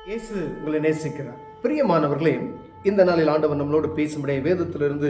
இயேசு உங்களை நேசிக்கிறார். பிரியமானவர்களே, இந்த நாளில் ஆண்டவர் நம்மளோடு பேசும்படிய வேதத்திலிருந்து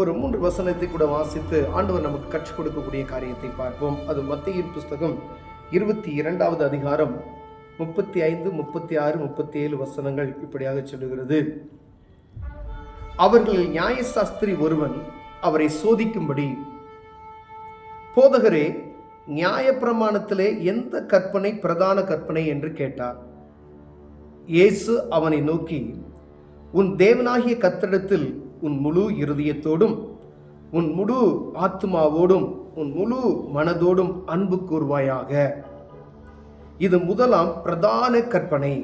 ஒரு 3 வசனத்தை கூட வாசித்து ஆண்டவர் நமக்கு கற்றுக் கொடுக்கக்கூடிய காரியத்தை பார்ப்போம். அது மத்தேயுவின் புஸ்தகம் 22வது அதிகாரம் 35, 36, 37 வசனங்கள் இப்படியாக சொல்லுகிறது. அவர்களில் நியாயசாஸ்திரி ஒருவன் அவரை சோதிக்கும்படி, போதகரே, நியாயப்பிரமாணத்திலே எந்த கற்பனை பிரதான கற்பனை என்று கேட்டார். இயேசு அவனை நோக்கி, உன் தேவனாகிய கர்த்தரிடத்தில் உன் முழு இருதயத்தோடும் உன் முழு ஆத்துமாவோடும் உன் முழு மனதோடும் அன்பு கூர்வாயாக. இது முதலாம் பிரதான கற்பனை.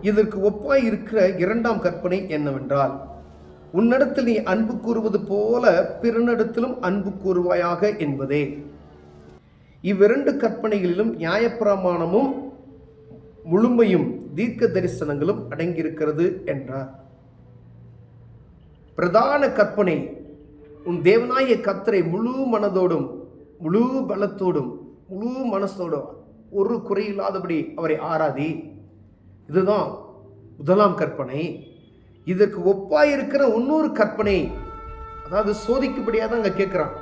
இதற்கு ஒப்பாய் இருக்கிற இரண்டாம் கற்பனை என்னவென்றால், உன்னிடத்தில் நீ அன்பு கூறுவது போல பிறனிடத்திலும் அன்பு கூறுவாயாக என்பதே. இவ்விரண்டு கற்பனைகளிலும் நியாயப்பிரமாணமும் முழுமையும் தீர்க்க தரிசனங்களும் அடங்கியிருக்கிறது என்றார். பிரதான கற்பனை, உன் தேவனாகிய கர்த்தரை முழு மனதோடும் முழு பலத்தோடும் முழு மனசோடும் ஒரு குறையில்லாதபடி அவரை ஆராதி. இதுதான் முதலாம் கற்பனை. இதற்கு ஒப்பாயிருக்கிற இன்னொரு கற்பனை, அதாவது சோதிக்கும்படியாக தான் அங்கே கேட்குறான்.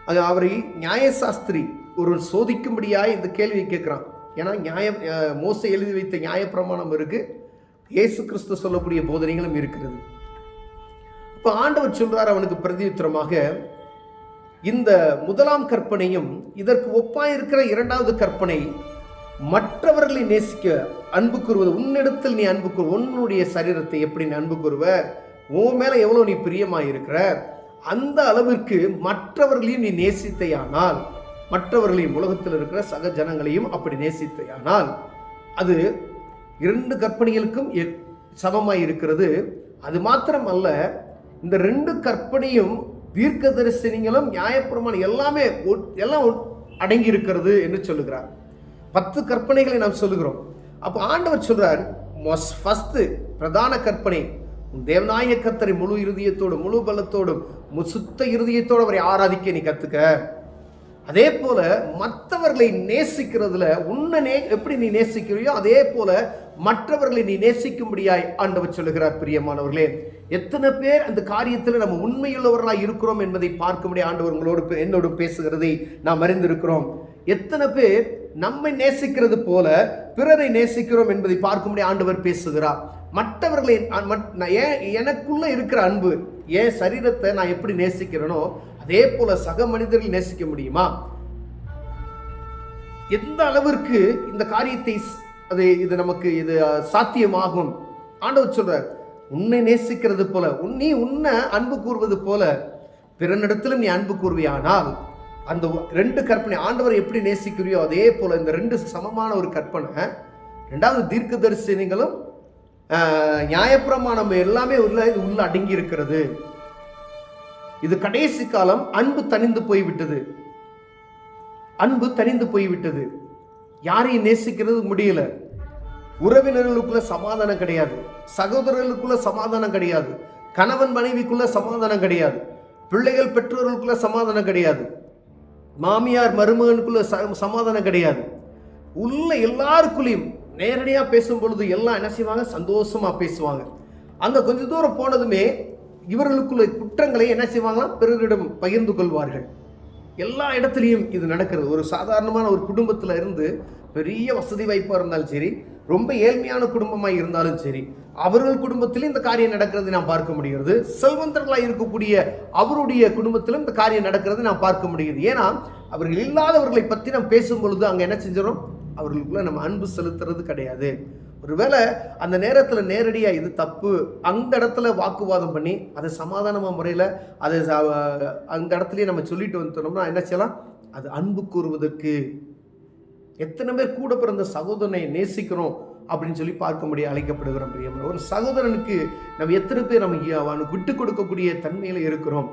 அது அவரை நியாயசாஸ்திரி ஒரு சோதிக்கும்படியாக இந்த கேள்வியை கேட்குறான். ஏன்னா மோசே எழுதி வைத்த நியாயப்பிரமாணம் இருக்கு, இயேசு கிறிஸ்து சொல்லக்கூடிய போதனைகளும் இருக்கிறது. இப்போ ஆண்டவர் சொல்றார் அவனுக்கு பிரதியுத்தரமாக, இந்த முதலாம் கற்பனையும் இதற்கு ஒப்பாயிருக்கிற இரண்டாவது கற்பனை, மற்றவர்களை நேசிக்க அன்பு கூறுவது. உன்னிடத்தில் நீ அன்பு கூறு, உன்னுடைய சரீரத்தை எப்படி நீ அன்பு கூறுவ, உன் மேல எவ்வளவு நீ பிரியமாயிருக்கிற, அந்த அளவிற்கு மற்றவர்களையும் நீ நேசித்தையானால், மற்றவர்களையும் உலகத்தில் இருக்கிற சக ஜனங்களையும் அப்படி நேசித்தையானால், அது இரண்டு கற்பனைகளுக்கும் சமமாய் இருக்கிறது. அது மாத்திரம் அல்ல, இந்த ரெண்டு கற்பனையும் தீர்க்க தரிசனங்களும் நியாயப்பிரமாணம் எல்லாம் அடங்கி இருக்கிறது என்று சொல்லுகிறார். 10 கற்பனைகளை நாம் சொல்லுகிறோம். அப்போ ஆண்டவர் சொல்றார், ஃபர்ஸ்ட் பிரதான கற்பனை, தேவனாகிய கர்த்தரை முழு இருதயத்தோடும் முழு பலத்தோடும் சுத்த இருதயத்தோடு அவரை ஆராதிக்க நீ கத்துக்க. அதே போல மற்றவர்களை நேசிக்கிறதுல உன்னை எப்படி நீ நேசிக்கிறியோ அதே போல மற்றவர்களை நீ நேசிக்கும்படியாய் ஆண்டவர் சொல்லுகிறார். பிரியமானவர்களே, எத்தனை பேர் அந்த காரியத்தில் நம்ம உண்மையுள்ளவர்களாக இருக்கிறோம் என்பதை பார்க்கும்படி ஆண்டவர் உங்களோடு என்னோடு பேசுகிறதை நாம் அறிந்திருக்கிறோம். எத்தனை பேர் நம்மை நேசிக்கிறது போல பிறரை நேசிக்கிறோம் என்பதை பார்க்கும்படி ஆண்டவர் பேசுகிறார். மற்றவர்களை எனக்குள்ள இருக்கிற அன்பு, என் சரீரத்தை நான் எப்படி நேசிக்கிறேனோ அதே போல சக மனிதர்கள் நேசிக்க முடியுமா? எந்த அளவிற்கு இந்த காரியத்தை இது நமக்கு இது சாத்தியமாகும்? ஆண்டவர் சொல்றார், உன்னை நேசிக்கிறது போல உன்னை அன்பு கூறுவது போல பிறனிடத்திலும் நீ அன்பு கூறுவியானால், அந்த ரெண்டு கற்பனை ஆண்டவர் எப்படி நேசிக்கிறியோ அதே போல இந்த ரெண்டு சமமான ஒரு கற்பனை. ரெண்டாவது தீர்க்க தரிசனங்களும் நியாயப்பிரமாணம் எல்லாமே உள்ள அடங்கி இருக்கிறது. இது கடைசி காலம். அன்பு தணிந்து போய்விட்டது. அன்பு தணிந்து போய்விட்டது. யாரையும் நேசிக்கிறது முடியல. உறவினர்களுக்குள்ள சமாதானம் கிடையாது, சகோதரர்களுக்குள்ள சமாதானம் கிடையாது, கணவன் மனைவிக்குள்ள சமாதானம் கிடையாது, பிள்ளைகள் பெற்றோர்களுக்குள்ள சமாதானம் கிடையாது, மாமியார் மருமகனுக்குள்ள சமாதானம் கிடையாது. உள்ள எல்லாருக்குள்ளேயும் நேரடியாக பேசும் பொழுது எல்லாம் என்ன செய்வாங்க, சந்தோஷமா பேசுவாங்க. அங்க கொஞ்ச தூரம் போனதுமே இவர்களுக்குள்ள குற்றங்களை என்ன செய்வாங்கன்னா பிறரிடம் பகிர்ந்து கொள்வார்கள். எல்லா இடத்துலையும் இது நடக்கிறது. ஒரு சாதாரணமான ஒரு குடும்பத்தில் இருந்து பெரிய வசதி வாய்ப்பாக இருந்தாலும் சரி, ரொம்ப ஏழ்மையான குடும்பமாக இருந்தாலும் சரி, அவர்கள் குடும்பத்திலும் இந்த காரியம் நடக்கிறது நாம் பார்க்க முடிகிறது. செல்வந்தர்களாக இருக்கக்கூடிய அவருடைய குடும்பத்திலும் இந்த காரியம் நடக்கிறது நாம் பார்க்க முடிகிறது. ஏன்னா அவர்கள் இல்லாதவர்களை பற்றி நாம் பேசும் பொழுது அங்கே என்ன செஞ்சிடும், அவர்களுக்குள்ள நம்ம அன்பு செலுத்துறது கிடையாது. ஒருவேளை அந்த நேரத்தில் நேரடியாக இது தப்பு, அந்த இடத்துல வாக்குவாதம் பண்ணி அதை சமாதானமான முறையில் அதை அந்த இடத்துலயே நம்ம சொல்லிட்டு வந்துட்டோம்னா என்ன செய்யலாம், அது அன்பு கூறுவதற்கு. எத்தனை பேர் கூட பிறந்த சகோதரனை நேசிக்கிறோம் அப்படின்னு சொல்லி பார்க்க முடிய அழைக்கப்படுகிறோம். பிரியமான ஒரு சகோதரனுக்கு நம்ம எத்தனை பேர் நம்ம அவனுக்கு விட்டு கொடுக்கக்கூடிய தன்மையில் இருக்கிறோம்.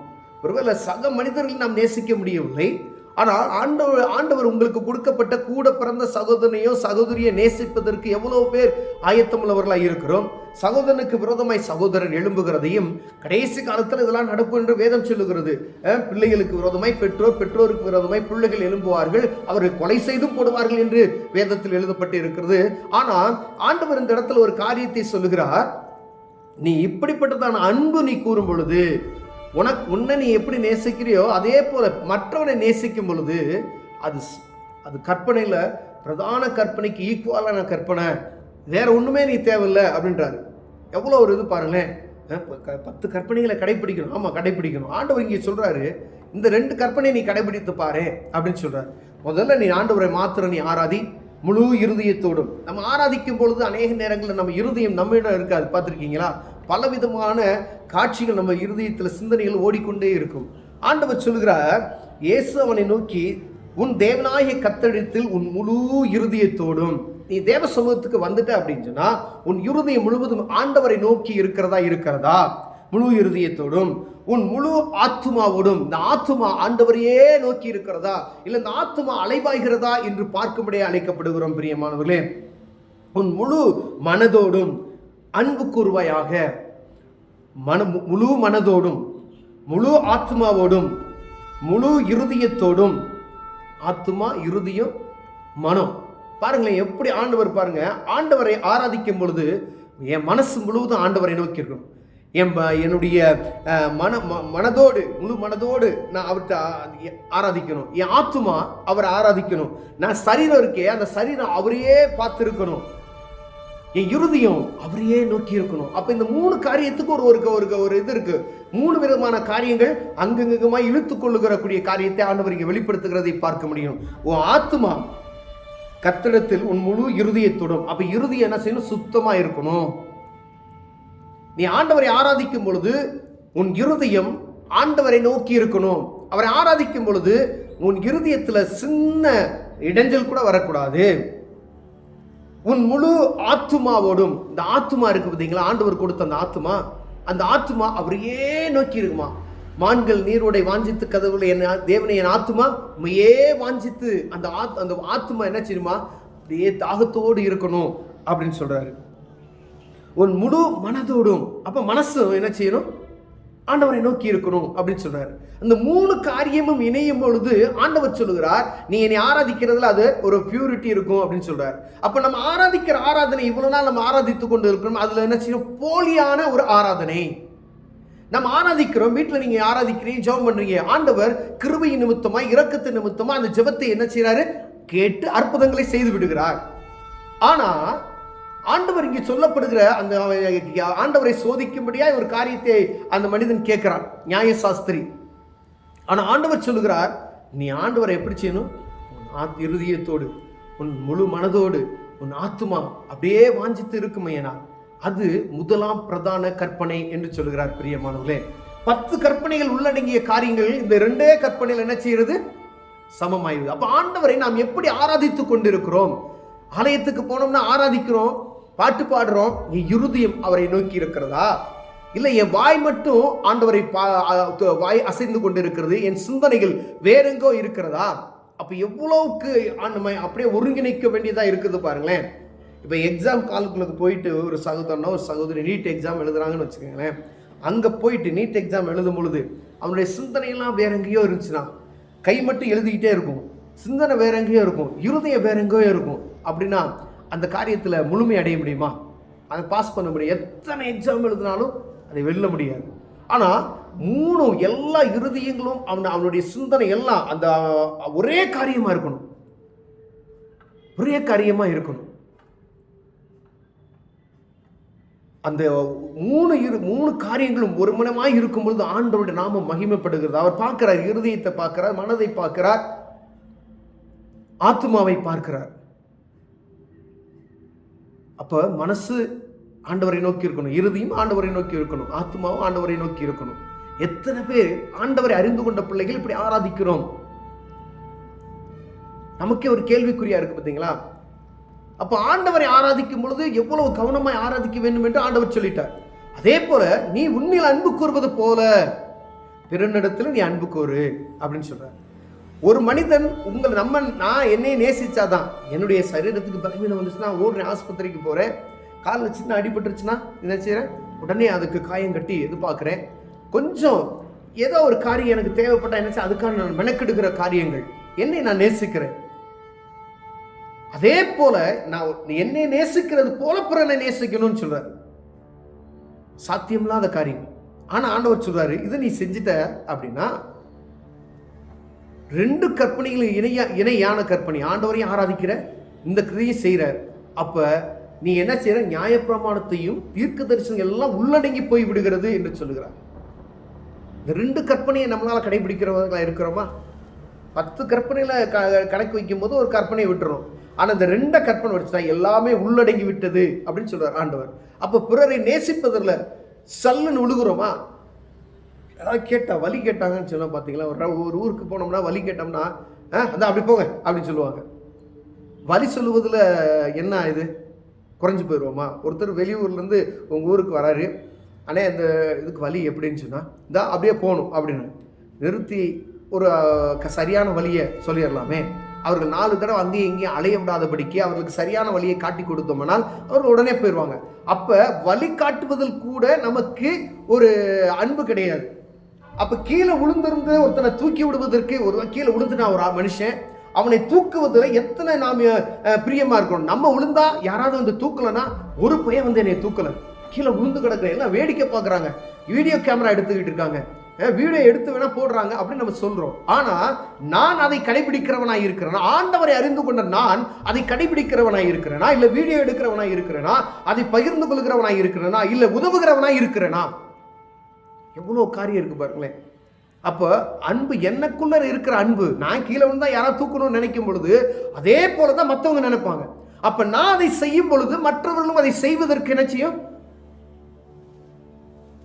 ஒருவேளை சக மனிதர்கள் நாம் நேசிக்க முடியவில்லை, ஆனால் ஆண்டவர் உங்களுக்கு கொடுக்கப்பட்ட கூட பிறந்த சகோதரனையோ சகோதரியை நேசிப்பதற்கு எவ்வளவு பேர் ஆயத்தமுள்ளவர்களாக இருக்கிறோம். சகோதரனுக்கு விரோதமாய் சகோதரன் எழும்புகிறதையும் கடைசி காலத்தில் இதெல்லாம் நடக்கும் என்று வேதம் சொல்லுகிறது. பிள்ளைகளுக்கு விரோதமாய் பெற்றோர், பெற்றோருக்கு விரோதமாய் பிள்ளைகள் எழும்புவார்கள், அவர்கள் கொலை செய்தும் போடுவார்கள் என்று வேதத்தில் எழுதப்பட்டு இருக்கிறது. ஆனால் ஆண்டவர் இந்த இடத்துல ஒரு காரியத்தை சொல்லுகிறார். நீ இப்படிப்பட்டதான அன்பு நீ கூறும் பொழுது, உன்னை நீ எப்படி நேசிக்கிறியோ அதே போல மற்றவனை நேசிக்கும் பொழுது அது கற்பனையில் பிரதான கற்பனைக்கு ஈக்குவலான கற்பனை, வேற ஒன்றுமே நீ தேவையில்லை அப்படின்றாரு. எவ்வளோ ஒரு இது பாருங்களேன். 10 கற்பனைகளை கடைபிடிக்கணும். ஆமாம், கடைபிடிக்கணும். ஆண்டவர் இங்கே சொல்கிறாரு, இந்த 2 கற்பனை நீ கடைபிடித்து பாரு அப்படின்னு சொல்கிறார். முதல்ல நீ ஆண்டவரை மாத்திரம் நீ ஆராதி முழு இருதயத்தோடும். நம்ம ஆராதிக்கும் பொழுது அநேக நேரங்களில் நம்ம இருதயம் நம்மிடம் இருக்காது. பார்த்துருக்கீங்களா? பலவிதமான காட்சிகள் நம்ம இருதயத்தில் சிந்தனைகள் ஓடிக்கொண்டே இருக்கும். ஆண்டவர் சொல்கிறார், இயேசு அவனை நோக்கி, உன் தேவனாகிய கர்த்தரிடத்தில் உன் முழு இருதயத்தோடும். நீ தேவ சமூகத்துக்கு வந்துட்ட அப்படின்னு சொன்னா உன் இருதயம் முழுவதும் ஆண்டவரை நோக்கி இருக்கிறதா முழு இருதயத்தோடும், உன் முழு ஆத்துமாவோடும். இந்த ஆத்துமா ஆண்டவரையே நோக்கி இருக்கிறதா, இல்லை இந்த ஆத்துமா அலைபாய்கிறதா என்று பார்க்கும்படியே அழைக்கப்படுகிறோம். பிரியமானவர்களே, உன் முழு மனதோடும் அன்பு கூர்வாயாக. முழு மனதோடும், முழு ஆத்மாவோடும், முழு இருதயத்தோடும். ஆத்மா, இருதயம், மனம். பாருங்களேன் எப்படி ஆண்டவர் பாருங்க. ஆண்டவரை ஆராதிக்கும் பொழுது என் மனசு முழுவதும் ஆண்டவரை நோக்கி இருக்கணும். என்னுடைய மனதோடு, முழு மனதோடு நான் அவர்கிட்ட ஆராதிக்கணும். என் ஆத்மா அவரை ஆராதிக்கணும். நான் சரீரம் இருக்கே, அந்த சரீரம் அவரையே பார்த்து என் இருதயம் அவரையே நோக்கி இருக்கணும். அப்ப இந்த 3 காரியத்துக்கு ஒரு இது இருக்கு. 3 விதமான காரியங்கள் அங்கங்கமா இழுத்து கொள்ளுகிறக்கூடிய காரியத்தை ஆண்டவர் இங்கே வெளிப்படுத்துகிறதை பார்க்க முடியும். உன் ஆத்மா கர்த்தரிடத்தில் உன் முழு இருதயத்தோடும். அப்ப இருதயம் என்ன செய்யணும்? சுத்தமா இருக்கணும். நீ ஆண்டவரை ஆராதிக்கும் பொழுது உன் இருதயம் ஆண்டவரை நோக்கி இருக்கணும். அவரை ஆராதிக்கும் பொழுது உன் இருதயத்துல சின்ன இடைஞ்சல் கூட வரக்கூடாது. உன் முழு ஆத்துமாவோடும். இந்த ஆத்துமா இருக்கு பார்த்தீங்களா, ஆண்டவர் கொடுத்த அந்த ஆத்துமா அவரையே நோக்கி இருக்குமா. மான்கள் நீரோடை வாஞ்சித்து கதவுல என் தேவனை என் ஆத்துமா உண்மையே வாஞ்சித்து. அந்த ஆத்துமா என்ன செய்யுமா? அப்படியே தாகத்தோடு இருக்கணும் அப்படின்னு சொல்றாரு. உன் முழு மனதோடும். அப்ப மனசு என்ன செய்யணும்? ஆண்டவரை நோக்கி இருக்கணும் அப்படின்னு சொல்றாரு. அந்த 3 காரியமும் இணையும் பொழுது ஆண்டவர் சொல்லுகிறார், நீ என்னை ஆராதிக்கிறதுல அது ஒரு பியூரிட்டி இருக்கும் அப்படின்னு சொல்றாரு. அப்ப நம்ம ஆராதிக்கிற ஆராதனை இவ்வளவு நாள் நம்ம ஆராதித்து கொண்டு இருக்கணும். அதுல என்ன செய்யணும்? போலியான ஒரு ஆராதனை. நம்ம ஆராதிக்கிறோம், வீட்டில் நீங்க ஆராதிக்கிறீங்க, ஜெபம் பண்றீங்க. ஆண்டவர் கிருபையின் நிமித்தமா, இரக்கத்தின் நிமித்தமா அந்த ஜெபத்தை என்ன செய்யறாரு? கேட்டு அற்புதங்களை செய்து விடுகிறார். ஆனா ஆண்டவர் இங்கே சொல்லப்படுகிற அந்த ஆண்டவரை சோதிக்கும்படியா ஒரு காரியத்தை அந்த மனிதன் கேட்கிறான், நியாயசாஸ்திரி. ஆனா ஆண்டவர் சொல்லுகிறார், நீ ஆண்டவரை எப்படி செய்யணும்? உன் இருதயத்தோடு, உன் முழு மனதோடு, உன் ஆத்துமா அப்படியே வாஞ்சித்து இருக்குமையனா அது முதலாம் பிரதான கற்பனை என்று சொல்லுகிறார். பிரியமானவர்களே, 10 கற்பனைகள் உள்ளடங்கிய காரியங்கள் இந்த 2 கற்பனைகள் என்ன செய்யறது? சமமாயுது. அப்ப ஆண்டவரை நாம் எப்படி ஆராதித்து கொண்டிருக்கிறோம்? ஆலயத்துக்கு போனோம்னா ஆராதிக்கிறோம், பாட்டு பாடுறோம், என் இருதயம் அவரை நோக்கி இருக்கிறதா? இல்லை என் வாய் மட்டும் ஆண்டவரை வாய் அசைந்து கொண்டிருக்கிறது, என் சிந்தனைகள் வேறெங்கோ இருக்கிறதா? அப்ப எவ்வளவுக்கு அப்படியே ஒருங்கிணைக்க வேண்டியதா இருக்குது பாருங்களேன். இப்போ எக்ஸாம் காலத்துக்கு போயிட்டு ஒரு சகோதரனோ ஒரு சகோதரி நீட் எக்ஸாம் எழுதுறாங்கன்னு வச்சுக்கோங்களேன். அங்கே போயிட்டு நீட் எக்ஸாம் எழுதும் பொழுது அவனுடைய சிந்தனையெல்லாம் வேற எங்கேயோ இருந்துச்சுன்னா, கை மட்டும் எழுதிக்கிட்டே இருக்கும், சிந்தனை வேற எங்கேயோ இருக்கும், இருதயம் வேற எங்கேயோ இருக்கும். அப்படின்னா அந்த காரியத்தில் முழுமை அடைய முடியுமா? அதை பாஸ் பண்ண முடியும். எத்தனை எக்ஸாம் எழுதினாலும் அதை வெல்ல முடியாது. ஆனால் 3 எல்லா இருதயங்களும் அவனுடைய சிந்தனை எல்லாம் அந்த ஒரே காரியமாக இருக்கணும், ஒரே காரியமாக இருக்கணும். அந்த 3 காரியங்களும் ஒரு மனமாய் இருக்கும் பொழுது ஆண்டவருடைய நாமம் மகிமைப்படுகிறது. அவர் பார்க்கிறார், இருதயத்தை பார்க்கிறார், மனதை பார்க்கிறார், ஆத்துமாவை பார்க்கிறார். அப்ப மனசு ஆண்டவரை நோக்கி இருக்கணும், இருதயம் ஆண்டவரை நோக்கி இருக்கணும், ஆத்துமாவும் ஆண்டவரை நோக்கி இருக்கணும். எத்தனை பேர் ஆண்டவரை அறிந்து கொண்ட பிள்ளைகள் இப்படி ஆராதிக்கிறோம்? நமக்கே ஒரு கேள்விக்குறியா இருக்கு பார்த்தீங்களா? அப்ப ஆண்டவரை ஆராதிக்கும் பொழுது எவ்வளவு கவனமாய் ஆராதிக்க வேண்டும் என்று ஆண்டவர் சொல்லிட்டார். அதே போல நீ உன்னில் அன்பு கூறுவது போல பிறனிடத்தில் நீ அன்பு கூறு அப்படின்னு சொல்ற. ஒரு மனிதன் நான் என்னை நேசிச்சாதான். என்னுடைய சரீரத்துக்கு பலவீனம் வந்துச்சுன்னா ஓடுறேன், ஆஸ்பத்திரிக்கு போகிறேன், காலில் சின்ன அடிபட்டுருச்சுன்னா என்ன செய்கிறேன், உடனே அதுக்கு காயம் கட்டி எதிர்பார்க்குறேன். கொஞ்சம் ஏதோ ஒரு காரியம் எனக்கு தேவைப்பட்டா என்ன அதுக்கான நான் மெனக்கெடுக்கிற காரியங்கள். என்னை நான் நேசிக்கிறேன். அதே போல நான் என்னை நேசிக்கிறது போல பிறனை நேசிக்கணும்னு சொல்றாரு. சாத்தியமில்லாத காரியம். ஆனா ஆண்டவர் சொல்றாரு, இதை நீ செஞ்சுட்ட அப்படின்னா 2 கற்பனைகளும் இணையான கற்பனை. ஆண்டவரையும் ஆராதிக்கிற, இந்த கிரியை செய்யற, அப்ப நீ என்ன செய்யற, நியாயப்பிரமாணத்தையும் தீர்க்க தரிசனங்கள் எல்லாம் உள்ளடங்கி போய் விடுகிறது என்று சொல்லுகிறார். இந்த 2 கற்பனையை நம்மளால கடைபிடிக்கிறவர்களா இருக்கிறோமா? 10 கற்பனையில கணக்கு வைக்கும் போது ஒரு கற்பனையை விட்டுறோம். ஆனா இந்த 2 கற்பனை வச்சுட்டா எல்லாமே உள்ளடங்கி விட்டது அப்படின்னு சொல்றார் ஆண்டவர். அப்ப பிறரை நேசிப்பதில் சல்லுன்னு விழுகிறோமா? யாராவது கேட்டா வலி கேட்டாங்கன்னு சொல்ல பார்த்தீங்களா? ஒரு ஊருக்கு போனோம்னா வலி கேட்டோம்னா அதான் அப்படி போங்க அப்படின்னு சொல்லுவாங்க. வலி சொல்லுவதில் என்ன இது குறைஞ்சி போயிடுவோமா? ஒருத்தர் வெளியூர்லேருந்து உங்கள் ஊருக்கு வராரு, ஆனால் இந்த இதுக்கு வலி எப்படின்னு சொன்னால் இந்த அப்படியே போகணும் அப்படின்னு நிறுத்தி ஒரு சரியான வழியை சொல்லிடலாமே. அவர்கள் 4 தடவை அங்கேயும் இங்கேயும் அலைய விடாதபடிக்கு அவர்களுக்கு சரியான வழியை காட்டி கொடுத்தோம்னால் அவர்கள் உடனே போயிடுவாங்க. அப்போ வழி காட்டுவதில் கூட நமக்கு ஒரு அன்பு கிடையாது. அப்போ கீழே விழுந்திருந்து ஒருத்தனை தூக்கி விடுவதற்கு, ஒரு கீழே விழுந்துட்டான் ஒரு மனுஷன், அவனை தூக்குவதில் எத்தனை நாம் பிரியமாக இருக்கணும். நம்ம விழுந்தா யாராவது வந்து தூக்கலைன்னா, ஒரு பையன் வந்து என்னை தூக்கலை, கீழே விழுந்து கிடக்குற, எல்லாம் வேடிக்கை பார்க்குறாங்க, வீடியோ கேமரா எடுத்துக்கிட்டு இருக்காங்க, வீடியோ எடுத்து வேணா போடுறாங்க அப்படின்னு நம்ம சொல்றோம். ஆனா நான் அதை கடைபிடிக்கிறவனாய் இருக்கிறேனா? ஆண்டவரை அறிந்து கொண்ட நான் அதை கடைபிடிக்கிறவனாய் இருக்கிறேனா? இல்ல வீடியோ எடுக்கிறவனாய் இருக்கிறேனா? அதை பகிர்ந்து கொள்கிறவனாய் இருக்கிறேனா? இல்ல உதவுகிறவனாய் இருக்கிறேனா? எவ்வளவு காரியம் இருக்கு பாருங்களேன். அப்ப அன்பு, எனக்குள்ள இருக்கிற அன்பு, நான் கீழே வந்தா யாராவது தூக்கணும்னு நினைக்கும் பொழுது அதே போலதான் மற்றவங்க நினைப்பாங்க. அப்ப நான் அதை செய்யும் பொழுது மற்றவர்களும் அதை செய்வதற்கு என்ன செய்யும்?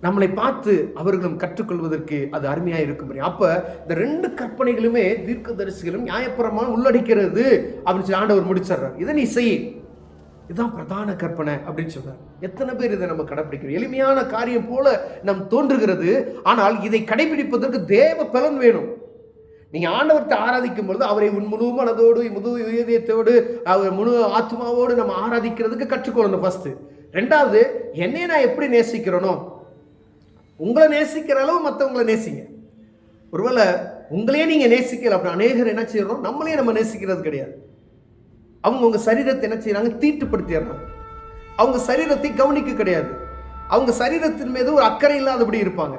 நம்மளை பார்த்து அவர்களும் கற்றுக்கொள்வதற்கு அது அருமையாக இருக்கும். அப்ப இந்த 2 கற்பனைகளுமே தீர்க்கதரிசிகளும் நியாயப்பிரமாணம் உள்ளடக்கிறது அப்படின்னு சொல்லி ஆண்டவர் முடிச்சிடுறார். இதை நீ செய், இதுதான் பிரதான கற்பனை அப்படின்னு சொல்றார். எத்தனை பேர் இதை நம்ம கடைபிடிக்கிறோம்? எளிமையான காரியம் போல நம் தோன்றுகிறது. ஆனால் இதை கடைபிடிப்பதற்கு தேவ பலன் வேணும். நீங்க ஆண்டவர்கிட்ட ஆராதிக்கும் பொழுது அவரை முழு மனதோடு, முழு இதயத்தோடு, அவர் முழு ஆத்மாவோடு நம்ம ஆராதிக்கிறதுக்கு கற்றுக்கொள்ளணும் ஃபர்ஸ்ட். 2வது, என்னை நான் எப்படி நேசிக்கிறேனோ, உங்களை நேசிக்கிற அளவு மற்றவங்களை நேசிங்க. ஒருவேளை உங்களையே நீங்க நேசிக்கல அப்படின்னா அநேகர் என்ன செய்யறோம், நம்மளே நம்ம நேசிக்கிறது கிடையாது. அவங்க உங்க சரீரத்தை என்ன செய்யறாங்க, தீட்டுப்படுத்திடுறாங்க. அவங்க சரீரத்தை கவனிக்க கிடையாது. அவங்க சரீரத்தின் மீது ஒரு அக்கறை இல்லாதபடி இருப்பாங்க,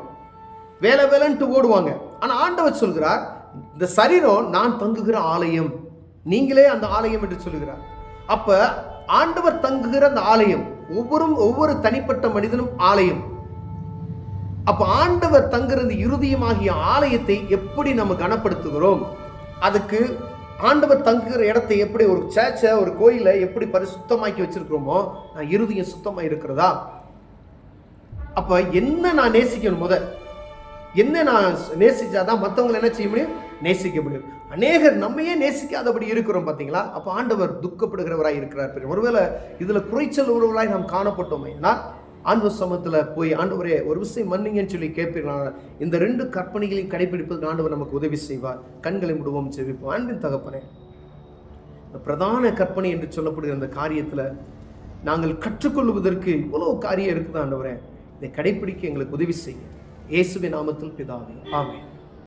வேலை வேலைன்ட்டு ஓடுவாங்க. ஆனா ஆண்டவர் சொல்கிறார், இந்த சரீரம் நான் தங்குகிற ஆலயம், நீங்களே அந்த ஆலயம் என்று சொல்லுகிறார். அப்ப ஆண்டவர் தங்குகிற அந்த ஆலயம், ஒவ்வொரு தனிப்பட்ட மனிதனும் ஆலயம். அப்ப ஆண்டவர் தங்குறது இருதயமாகிய ஆலயத்தை எப்படி நம்ம கனப்படுத்துகிறோம்? அதுக்கு ஆண்டவர் தங்குகிற இடத்தை எப்படி, ஒரு சர்ச்சை, ஒரு கோயிலை எப்படி பரிசுத்தமாக்கி வச்சிருக்கிறோமோ, நான் இருதயம் சுத்தமா இருக்கிறதா? அப்ப என்ன நான் நேசிக்கணும்? என்ன நான் நேசிச்சாதான் மற்றவங்களை என்ன செய்ய முடியும், நேசிக்க முடியும். அநேகர் நம்மையே நேசிக்காதபடி இருக்கிறோம் பார்த்தீங்களா? அப்ப ஆண்டவர் துக்கப்படுகிறவராய் இருக்கிறார். ஒருவேளை இதுல குறைச்சல் உள்ளவர்களாய் நாம் காணப்பட்டோமே, ஏன்னா ஆண்டவர் சமூகத்தில் போய் ஆண்டவரே ஒரு விஷயம் மன்னிங்கன்னு சொல்லி கேட்பீங்களா? இந்த 2 கற்பனைகளையும் கடைபிடிப்பதற்கு ஆண்டவர் நமக்கு உதவி செய்வார். கண்களை விடுவோம், செவிப்போம். அன்பின் தகப்பனே, இந்த பிரதான கற்பனை என்று சொல்லப்படுகிற அந்த காரியத்தில் நாங்கள் கற்றுக்கொள்வதற்கு இவ்வளவு காரியம் இருக்குது ஆண்டவரே. இதை கடைபிடிக்க எங்களுக்கு உதவி செய்ய இயேசுவின் நாமத்தில் பிதாவே, ஆமென்.